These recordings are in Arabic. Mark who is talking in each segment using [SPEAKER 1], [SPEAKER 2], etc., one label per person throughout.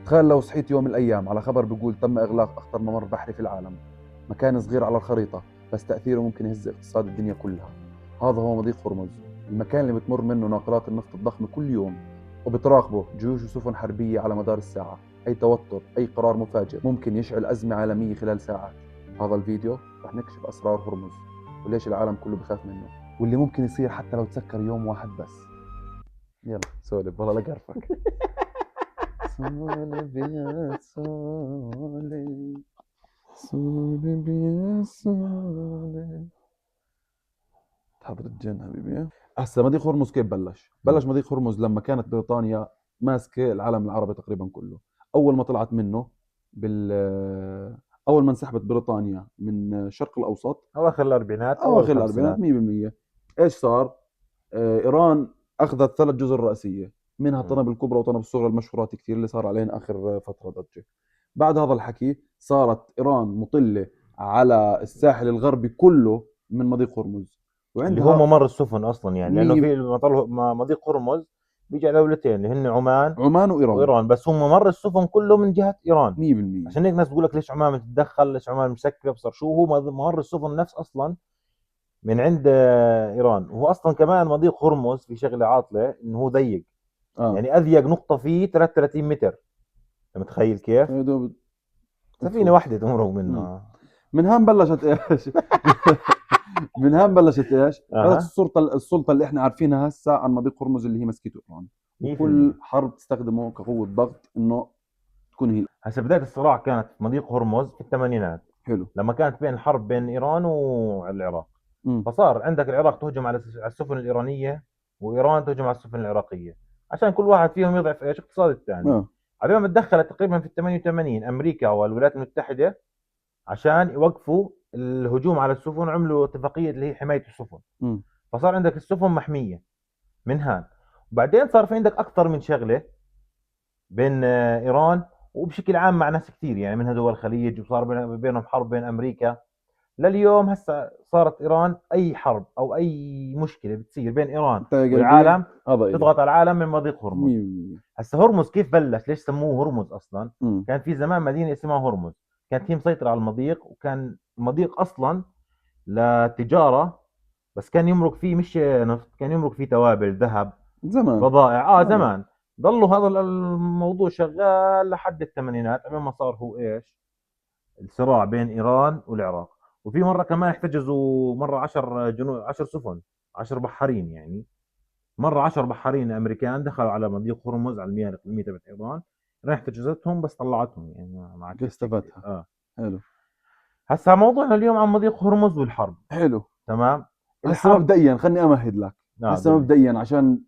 [SPEAKER 1] تخيل لو صحيت يوم من الأيام على خبر بيقول تم إغلاق أخطر ممر بحري في العالم، مكان صغير على الخريطة بس تأثيره ممكن يهز اقتصاد الدنيا كلها. هذا هو مضيق هرمز، المكان اللي بتمر منه ناقلات النفط الضخمة كل يوم، وبتراقبه جيوش وسفن حربية على مدار الساعة. أي توتر، أي قرار مفاجئ ممكن يشعل أزمة عالمية خلال ساعات. هذا الفيديو رح نكشف أسرار هرمز وليش العالم كله بخاف منه، واللي ممكن يصير حتى لو تسكر يوم واحد بس. يلا سولف والله لقرفك. سولف يا سولف، سولف يا سولف. تحضر الجن حبيبي. هسه مضيق هرمز كيف بلش مضيق هرمز لما كانت بريطانيا ماسكه العالم العربي تقريبا كله. اول ما طلعت منه اول ما انسحبت بريطانيا من الشرق الاوسط
[SPEAKER 2] اواخر الاربعينات
[SPEAKER 1] اواخر الاربعينات 100%. ايش صار؟ ايران اخذت 3 جزر رئيسيه، منها طنب الكبرى وطنب الصغرى المشهورات كثير اللي صار عليهن اخر فتره ضجه. بعد هذا الحكي صارت ايران مطله على الساحل الغربي كله من مضيق هرمز،
[SPEAKER 2] اللي هو
[SPEAKER 1] وعندها
[SPEAKER 2] ممر السفن اصلا، يعني لانه
[SPEAKER 1] مية
[SPEAKER 2] في مضيق هرمز بيجي على دولتين اللي هن عمان
[SPEAKER 1] عمان وايران
[SPEAKER 2] وايران، بس هو ممر السفن كله من جهه ايران.
[SPEAKER 1] 100%.
[SPEAKER 2] عشان هيك ناس بقول لك ليش عمان بتتدخل، ليش عمان مسكره، بصر شو هو ممر السفن نفس اصلا من عند ايران. وهو اصلا كمان مضيق هرمز في شغله عاطله انه هو ضيق، يعني اضيق نقطه فيه 33 متر. انت متخيل كيف؟
[SPEAKER 1] دوب
[SPEAKER 2] سفينه واحده تمرق منه.
[SPEAKER 1] من هان بلشت ايش؟ من هان بلشت ايش؟ بدات
[SPEAKER 2] اها،
[SPEAKER 1] السلطه اللي احنا عارفينها هسه عن مضيق هرمز اللي هي مسكته ايران، وكل
[SPEAKER 2] 100%.
[SPEAKER 1] حرب تستخدمه كقوه ضغط انه تكون هي.
[SPEAKER 2] هسه بدايه الصراع كانت في مضيق هرمز في الثمانينات،
[SPEAKER 1] حلو.
[SPEAKER 2] لما كانت بين الحرب بين ايران والعراق.
[SPEAKER 1] امم
[SPEAKER 2] فصار عندك العراق تهجم على السفن الايرانيه، وايران تهجم على السفن العراقيه، عشان كل واحد فيهم يضعف ايش اقتصاد الثاني.
[SPEAKER 1] اه
[SPEAKER 2] على ما تدخلت تقريبا في 88 امريكا والولايات المتحده عشان يوقفوا الهجوم على السفن، عملوا اتفاقيه اللي هي حمايه السفن.
[SPEAKER 1] امم
[SPEAKER 2] فصار عندك السفن محميه من هان. وبعدين صار في عندك اكثر من شغله بين ايران وبشكل عام مع ناس كثير، يعني من دول الخليج، وصار بينهم حرب بين امريكا. لليوم هسه صارت ايران اي حرب او اي مشكله بتصير بين ايران
[SPEAKER 1] انت يا قلبي
[SPEAKER 2] والعالم
[SPEAKER 1] هذا الي
[SPEAKER 2] تضغط على العالم من مضيق هرمز.
[SPEAKER 1] 100%.
[SPEAKER 2] هسه هرمز كيف بلش؟ ليش سموه هرمز اصلا؟
[SPEAKER 1] امم
[SPEAKER 2] كان في زمان مدينه اسمها هرمز، كانت هي مسيطره على المضيق، وكان المضيق اصلا لتجاره، بس كان يمرق فيه مش نفط، كان يمرق فيه توابل، ذهب،
[SPEAKER 1] زمان
[SPEAKER 2] بضائع
[SPEAKER 1] اه
[SPEAKER 2] زمان. ضلوا هذا الموضوع شغال لحد الثمانينات، قبل ما صار هو ايش؟ الصراع بين ايران والعراق. وفي مره كمان احتجزوا مره 10 10 سفن، 10 بحارين يعني. مره 10 بحارين امريكان دخلوا على مضيق هرمز على المياه الاقليميه تبعت ايران. ايران احتجزتهم بس طلعتهم، يعني ما عكستش كثير.
[SPEAKER 1] استفدتها. حلو.
[SPEAKER 2] هسا موضوعنا اليوم عن مضيق هرمز والحرب.
[SPEAKER 1] حلو.
[SPEAKER 2] تمام.
[SPEAKER 1] هسه
[SPEAKER 2] الحرب.
[SPEAKER 1] مبدئيا خلني امهد لك. هسه
[SPEAKER 2] قل لي.
[SPEAKER 1] مبدئيا عشان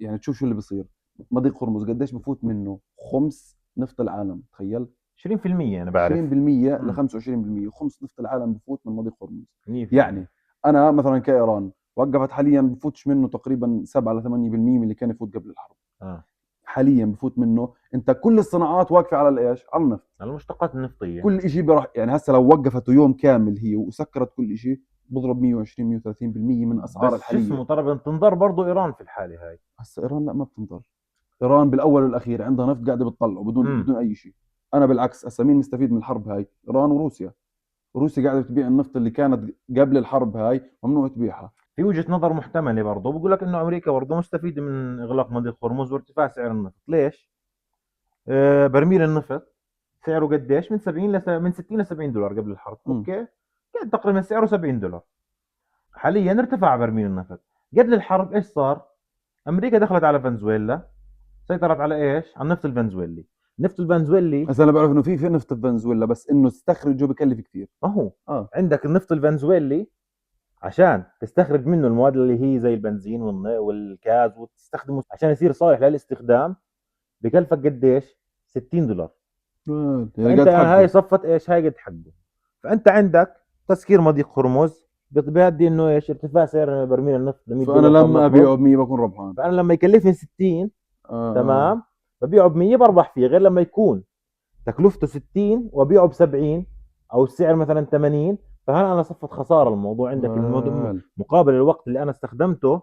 [SPEAKER 1] يعني تشوف شو اللي بيصير. مضيق هرمز قديش بفوت منه خمس نفط العالم، تخيل.
[SPEAKER 2] 20% انا بعرف.
[SPEAKER 1] 20% ل 25%، خمس نفط العالم بفوت من مضيق هرمز.
[SPEAKER 2] 100%.
[SPEAKER 1] يعني انا مثلا كايران وقفت حاليا بفوتش منه تقريبا 7 ل 8% من اللي كان يفوت قبل الحرب.
[SPEAKER 2] اه،
[SPEAKER 1] حاليا بفوت منه. انت كل الصناعات واقفه على الايش؟ على النفط.
[SPEAKER 2] المشتقات النفطيه.
[SPEAKER 1] كل شيء بيروح، يعني هسه لو وقفته يوم كامل هي وسكرت كل شيء بضرب 120 130% من اسعار
[SPEAKER 2] بس شو
[SPEAKER 1] الحاليه.
[SPEAKER 2] اسمه، طلب تنضر برضه ايران في الحاله هاي.
[SPEAKER 1] هسه ايران لا ما بتنضر. ايران بالاول والاخير عندها نفط قاعده بتطلعه
[SPEAKER 2] امم
[SPEAKER 1] بدون اي شيء. انا بالعكس هسه مين مستفيد من الحرب هاي؟ ايران وروسيا. روسيا قاعده بتبيع النفط اللي كانت قبل الحرب هاي ممنوع تبيعها.
[SPEAKER 2] في وجهه نظر محتمله برضه بقول لك انه امريكا برضه مستفيده من اغلاق مضيق هرمز وارتفاع سعر النفط. ليش؟ برميل النفط سعره قديش؟ من 70 من 60 ل 70 دولار قبل الحرب،
[SPEAKER 1] امم
[SPEAKER 2] اوكي؟ كان تقريبا سعره 70 دولار. حاليا ارتفع برميل النفط. قبل الحرب ايش صار؟ امريكا دخلت على فنزويلا، سيطرت على ايش؟ على النفط الفنزويلي. النفط الفنزويلي
[SPEAKER 1] هسه انا بعرف انه في نفط في فنزويلا، بس انه استخرجه بكلف كثير.
[SPEAKER 2] ما هو
[SPEAKER 1] اه
[SPEAKER 2] عندك النفط الفنزويلي، عشان تستخرج منه المواد اللي هي زي البنزين والغاز وتستخدمه عشان يصير صالح للاستخدام، بكلفك قديش؟ 60 دولار.
[SPEAKER 1] يعني
[SPEAKER 2] فانت
[SPEAKER 1] قاعد
[SPEAKER 2] هاي
[SPEAKER 1] حقه.
[SPEAKER 2] صفت ايش؟ هاي قد حقه. فانت عندك تسكير مضيق هرمز بيؤدي انه ايش؟ ارتفاع سعر برميل النفط ل 100
[SPEAKER 1] فانا
[SPEAKER 2] دولار
[SPEAKER 1] لما ابيعه
[SPEAKER 2] فلنفرض.
[SPEAKER 1] ب 100 بكون ربحان.
[SPEAKER 2] فانا لما يكلفني 60،
[SPEAKER 1] اه
[SPEAKER 2] تمام، ببيعه ب 100 بربح فيه، غير لما يكون تكلفته 60 وابيعه ب 70 او السعر مثلا 80، فهنا انا صفت خساره. الموضوع عندك
[SPEAKER 1] آه.
[SPEAKER 2] مقابل الوقت اللي انا استخدمته.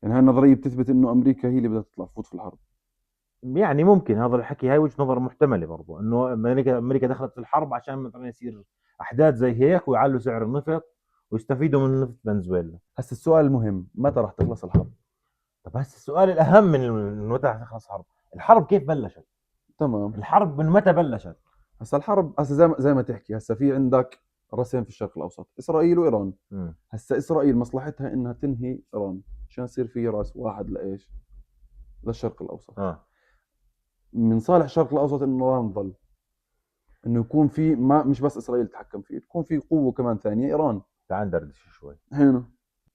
[SPEAKER 1] يعني هاي النظريه بتثبت انه امريكا هي اللي بدها تطلع تفوت في الحرب.
[SPEAKER 2] يعني ممكن هذا الحكي، هاي وجهة نظر محتملة برضو، انه امريكا دخلت في الحرب عشان مثلا يصير احداث زي هيك ويعلوا سعر النفط ويستفيدوا من نفط فنزويلا.
[SPEAKER 1] هسه السؤال المهم، متى راح تخلص الحرب؟
[SPEAKER 2] طب هسه السؤال الاهم من متى رح تخلص الحرب، الحرب كيف بلشت؟
[SPEAKER 1] تمام.
[SPEAKER 2] الحرب من متى بلشت؟
[SPEAKER 1] هسه الحرب، هسه زي ما تحكي، هسه في عندك راسين في الشرق الاوسط، اسرائيل وايران.
[SPEAKER 2] مم.
[SPEAKER 1] هسه اسرائيل مصلحتها انها تنهي ايران عشان يصير في راس واحد لايش؟ للشرق الاوسط.
[SPEAKER 2] اه
[SPEAKER 1] من صالح الشرق الاوسط انه ايران تظل، انه يكون في، ما مش بس اسرائيل تتحكم فيه، تكون في قوه كمان ثانيه، ايران.
[SPEAKER 2] تعال ندردش شوي.
[SPEAKER 1] هنا.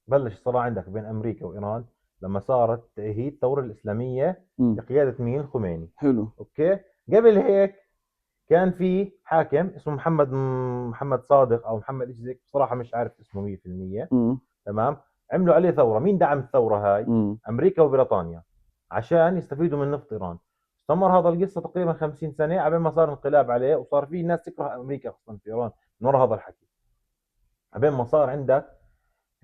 [SPEAKER 2] بلش الصراع عندك بين امريكا وايران لما صارت هي الثوره الاسلاميه
[SPEAKER 1] امم.
[SPEAKER 2] بقياده مين؟ الخميني.
[SPEAKER 1] حلو.
[SPEAKER 2] اوكي. قبل هيك كان في حاكم اسمه محمد صادق او محمد ايش زيك، بصراحه مش عارف اسمه 100%.
[SPEAKER 1] امم.
[SPEAKER 2] تمام. عملوا عليه ثوره، مين دعم الثوره هاي؟
[SPEAKER 1] امم.
[SPEAKER 2] امريكا وبريطانيا، عشان يستفيدوا من نفط ايران. استمر هذا القصه تقريبا 50 سنه على ما صار انقلاب عليه، وصار في ناس تكره امريكا اصلا في ايران من وراء هذا الحكي. على ما صار عندك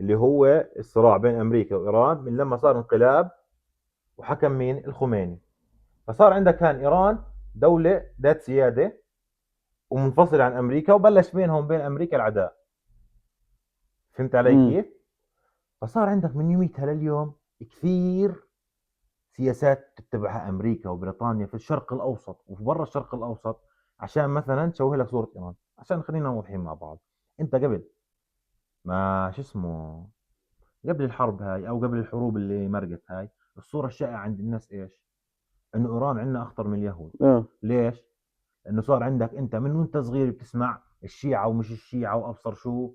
[SPEAKER 2] اللي هو الصراع بين امريكا وايران من لما صار انقلاب وحكم مين؟ الخميني. فصار عندك كان ايران دوله ذات سياده ومنفصله عن امريكا، وبلش بينهم وبين امريكا العداء. فهمت علي
[SPEAKER 1] امم.
[SPEAKER 2] كيف؟ فصار عندك من يوميتها لليوم كثير سياسات تتبعها امريكا وبريطانيا في الشرق الاوسط وفي برا الشرق الاوسط، عشان مثلا تشوه لك صوره ايران. عشان خلينا واضحين مع بعض، انت قبل ما شو اسمه، قبل الحرب هاي او قبل الحروب اللي مرقت هاي، الصوره الشائعه عند الناس ايش؟ انه ايران عندنا اخطر من اليهود.
[SPEAKER 1] اه.
[SPEAKER 2] ليش؟ لانه صار عندك انت من وانت صغير بتسمع الشيعه ومش الشيعه وابصر شو،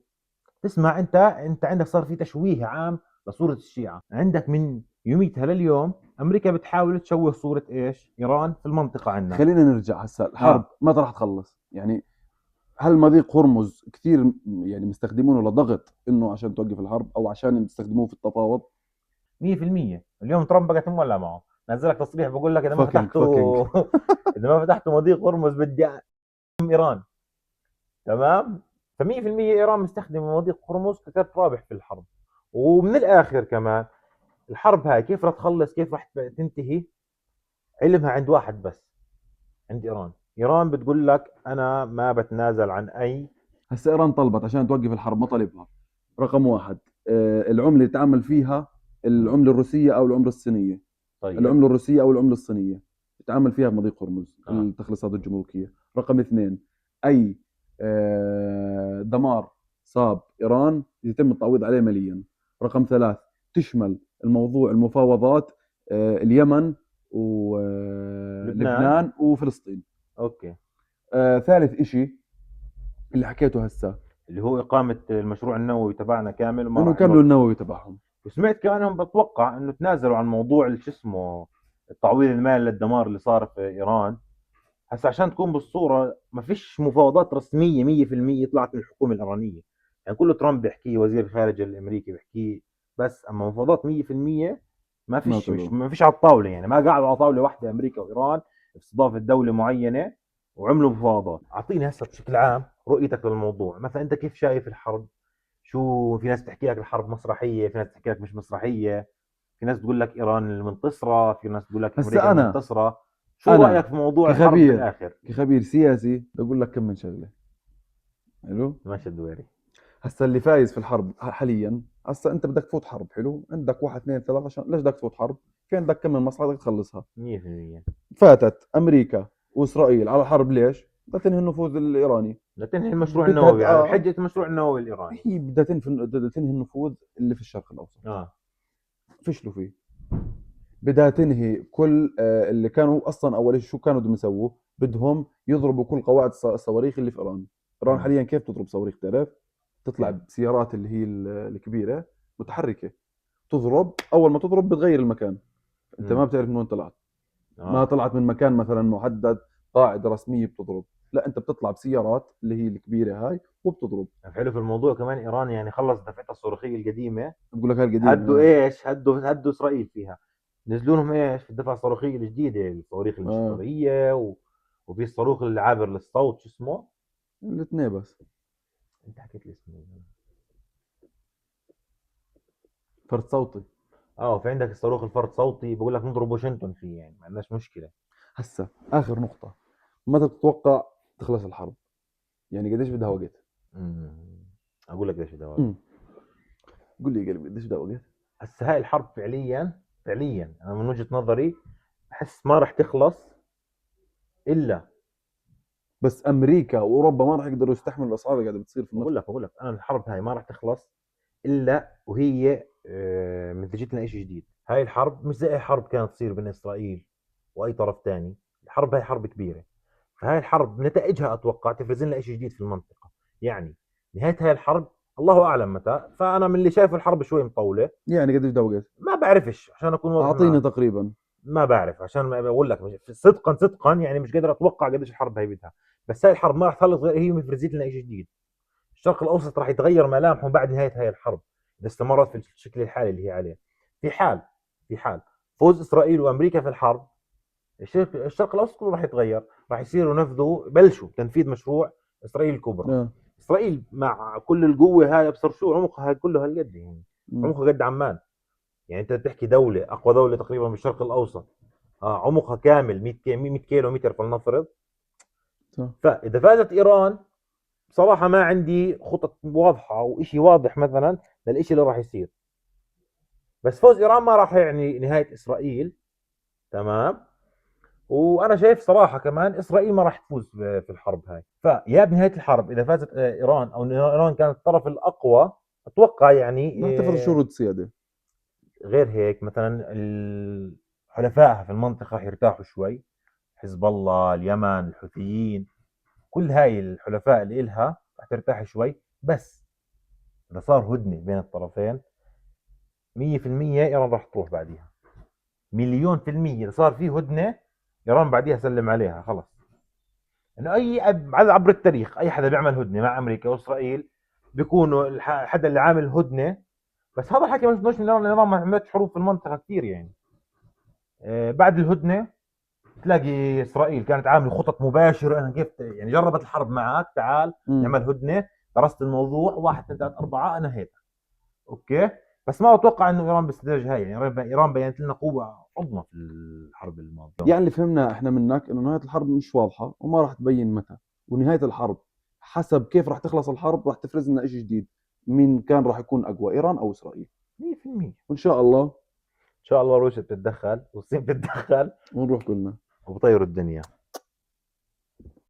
[SPEAKER 2] تسمع انت عندك صار في تشويه عام لصوره الشيعه. عندك من يوميتها لليوم امريكا بتحاول تشوه صوره ايش؟ ايران في المنطقه عندنا.
[SPEAKER 1] خلينا نرجع هسه، الحرب
[SPEAKER 2] اه
[SPEAKER 1] متى راح تخلص يعني؟ هل مضيق هرمز كثير يعني مستخدمونه لضغط انه عشان توقف الحرب، او عشان يستخدموه في التفاوض؟
[SPEAKER 2] 100%. اليوم ترامب بقت مولع معه، نزل لك تصريح بقول لك اذا ما
[SPEAKER 1] فاكينج.
[SPEAKER 2] فتحتوا اذا ما فتحتوا مضيق هرمز بدي ايران. تمام. ف100% ايران مستخدمه مضيق هرمز ككرت رابح في الحرب. ومن الاخر كمان، الحرب هاي كيف راح تخلص، كيف راح تنتهي، علمها عند واحد بس، عند ايران. ايران بتقول لك انا ما بتنازل عن اي.
[SPEAKER 1] هسه ايران طلبت عشان توقف الحرب مطالبها، رقم واحد، العمله اللي تعمل فيها العمله الروسيه او العمله الصينيه.
[SPEAKER 2] طيب.
[SPEAKER 1] العمله الروسيه او العمله الصينيه تتعامل فيها بمضيق هرمز،
[SPEAKER 2] اه
[SPEAKER 1] التخليصات الجمركيه. رقم اثنين، اي دمار صاب ايران يتم التعويض عليه ماليا. رقم ثلاث، تشمل الموضوع المفاوضات اليمن
[SPEAKER 2] لبنان.
[SPEAKER 1] ولبنان وفلسطين.
[SPEAKER 2] اوكي.
[SPEAKER 1] ثالث إشي اللي حكيته هسه،
[SPEAKER 2] اللي هو اقامه المشروع النووي تبعنا كامل وما
[SPEAKER 1] انه
[SPEAKER 2] راح
[SPEAKER 1] يكملوا
[SPEAKER 2] يوقف.
[SPEAKER 1] النووي تبعهم.
[SPEAKER 2] وسمعت كمان هم بتوقع انه تنازلوا عن موضوع شو اسمه التعويض المالي للدمار اللي صار في ايران. هسا عشان تكون بالصوره، ما فيش مفاوضات رسميه 100% طلعت من الحكومه الايرانيه. يعني كله ترامب بيحكي، وزير الخارجيه الامريكي بيحكي، بس اما مفاوضات 100% ما
[SPEAKER 1] ما
[SPEAKER 2] فيش، مش
[SPEAKER 1] طلعوا.
[SPEAKER 2] ما فيش على الطاوله. يعني ما قعدوا على طاوله واحده امريكا وايران في استضافه دوله معينه وعملوا مفاوضات. اعطيني هسه بشكل عام رؤيتك للموضوع، مثلا انت كيف شايف الحرب؟ شو في ناس تحكي لك الحرب مسرحيه، في ناس تحكي لك مش مسرحيه، في ناس تقول لك ايران المنتصره، في ناس تقول لك امريكا
[SPEAKER 1] هسه انا
[SPEAKER 2] المنتصره. شو رايك
[SPEAKER 1] انا
[SPEAKER 2] في موضوع الحرب
[SPEAKER 1] كخبير
[SPEAKER 2] بالاخر؟
[SPEAKER 1] كخبير سياسي بقول لك كم من شغله. حلو.
[SPEAKER 2] ماشي الدويري.
[SPEAKER 1] هسه اللي فايز في الحرب حاليا، هسه انت بدك تفوت حرب، حلو، عندك واحد اثنين ثلاثة، عشان ليش بدك تفوت حرب؟ في عندك كم من مصلحة بدك تخلصها.
[SPEAKER 2] 100%.
[SPEAKER 1] فاتت امريكا واسرائيل على الحرب، ليش؟ بدها تنهي النفوذ الايراني.
[SPEAKER 2] لتنهي المشروع
[SPEAKER 1] بدها
[SPEAKER 2] النووي على
[SPEAKER 1] اه
[SPEAKER 2] بحجه المشروع النووي الايراني.
[SPEAKER 1] هي بدها تنهي النفوذ اللي في الشرق الاوسط.
[SPEAKER 2] اه
[SPEAKER 1] فشلوا فيه. بدها تنهي كل اللي كانوا اصلا اول شيء شو كانوا بدهم يسووا؟ بدهم يضربوا كل قواعد الصواريخ اللي في ايران. ايران
[SPEAKER 2] امم
[SPEAKER 1] حاليا كيف تضرب صواريخ؟ تعرف؟ تطلع
[SPEAKER 2] كيف.
[SPEAKER 1] بسيارات اللي هي الكبيره متحركه، تضرب، اول ما تضرب بتغير المكان، انت ما
[SPEAKER 2] امم
[SPEAKER 1] بتعرف من وين طلعت. ما
[SPEAKER 2] اه
[SPEAKER 1] طلعت من مكان مثلا محدد، قاعده رسميه بتضرب، لا انت بتطلع بسيارات اللي هي الكبيره هاي وبتضرب.
[SPEAKER 2] طب حلو في الموضوع كمان، ايران يعني خلص دفعتها الصاروخيه القديمه.
[SPEAKER 1] بقول لك هاي القديمه
[SPEAKER 2] هدوا ايش؟ هدوا اسرائيل فيها. نزلوا لهم ايش في الدفعه الصاروخيه الجديده، الصواريخ
[SPEAKER 1] اه
[SPEAKER 2] المشتريه وفي الصاروخ اللي عابر للصوت، شو اسمه؟
[SPEAKER 1] الاثنين بس.
[SPEAKER 2] انت حكيت لي اسمه.
[SPEAKER 1] فرد صوتي.
[SPEAKER 2] في عندك الصاروخ الفرد صوتي بقول لك نضرب واشنطن فيه، يعني ما عندناش مشكله.
[SPEAKER 1] هسا اخر نقطه، متى بتتوقع تخلص الحرب؟ يعني قديش بدها وقت؟
[SPEAKER 2] امم اقول لك ليش بدها وقت.
[SPEAKER 1] امم قول لي يا قلبي قديش بدها وقت؟
[SPEAKER 2] هسه هاي الحرب فعليا انا من وجهه نظري احس ما راح تخلص الا.
[SPEAKER 1] بس امريكا واوروبا ما راح يقدروا يستحملوا الاسعار اللي قاعده بتصير في النفط.
[SPEAKER 2] بقول لك انا الحرب هاي ما راح تخلص الا وهي نتيجتها لنا شيء جديد. هاي الحرب مش زي اي حرب كانت تصير بين اسرائيل واي طرف ثاني. الحرب هاي حرب كبيره، فهاي الحرب نتائجها اتوقع تفرز لنا شيء جديد في المنطقه. يعني نهايه هاي الحرب الله اعلم متى، فانا من اللي شايف الحرب شوي مطوله.
[SPEAKER 1] يعني قديش بدها وقت؟
[SPEAKER 2] ما بعرفش عشان اكون واضح
[SPEAKER 1] اعطيني
[SPEAKER 2] معك.
[SPEAKER 1] تقريبا.
[SPEAKER 2] ما بعرف عشان ما بقول لك صدقا يعني مش قادر اتوقع قديش الحرب هي بدها. بس هاي الحرب ما راح تخلص غير هي مفرزت لنا شيء جديد. الشرق الاوسط راح يتغير ملامحه بعد نهايه هاي الحرب اذا استمرت في الشكل الحالي اللي هي عليه. في حال في حال فوز اسرائيل وامريكا في الحرب، الشرق الاوسط كله راح يتغير. راح يصيروا ينفذوا بلشوا تنفيذ مشروع اسرائيل الكبرى.
[SPEAKER 1] اه.
[SPEAKER 2] اسرائيل مع كل القوه هاي ابصر شو عمقها كله هالقد يعني.
[SPEAKER 1] امم
[SPEAKER 2] عمقها قد عمان. يعني انت بتحكي دوله اقوى دوله تقريبا بالشرق الاوسط، عمقها كامل 100 كيلو متر فلنفرض.
[SPEAKER 1] صح.
[SPEAKER 2] فاذا فازت ايران بصراحه ما عندي خطط واضحه وشيء واضح مثلا للشيء اللي راح يصير. بس فوز ايران ما راح يعني نهايه اسرائيل. تمام. وانا شايف صراحه كمان اسرائيل ما راح تفوز في الحرب هاي. فيا بنهايه الحرب اذا فازت ايران او ايران كانت الطرف الاقوى اتوقع يعني
[SPEAKER 1] راح تفرض شروط سياده.
[SPEAKER 2] غير هيك مثلا حلفائها في المنطقه راح يرتاحوا شوي. حزب الله، اليمن، الحوثيين، كل هاي الحلفاء اللي إلها راح ترتاح شوي. بس اذا صار هدنه بين الطرفين 100% ايران راح تروح بعديها. مليون في المية اذا صار في هدنه ايران بعديها سلم عليها خلص. انه عبر التاريخ اي حدا بيعمل هدنه مع امريكا واسرائيل بيكونوا الحدا اللي عامل هدنه. بس هذا الحكي مش من ايران ما عملتش حروب في المنطقه كثير يعني. بعد الهدنه تلاقي اسرائيل كانت عامله خطط مباشره انها كيف يعني جربت الحرب معك، تعال
[SPEAKER 1] امم
[SPEAKER 2] نعمل هدنه، درست الموضوع، واحد اثنين ثلاث اربعه انهيتها. اوكي. بس ما اتوقع انه ايران بالسذاجه هاي، يعني ايران بينت لنا قوه عظمى في الحرب الماضيه.
[SPEAKER 1] يعني اللي فهمناه احنا منك انه نهايه الحرب مش واضحه وما راح تبين متى، ونهايه الحرب حسب كيف راح تخلص الحرب راح تفرز لنا شيء جديد. مين كان راح يكون اقوى، ايران او اسرائيل؟
[SPEAKER 2] 100%.
[SPEAKER 1] وان شاء الله.
[SPEAKER 2] ان شاء الله روسيا بتتدخل والصين بتتدخل
[SPEAKER 1] ونروح كلنا.
[SPEAKER 2] وبطيروا الدنيا.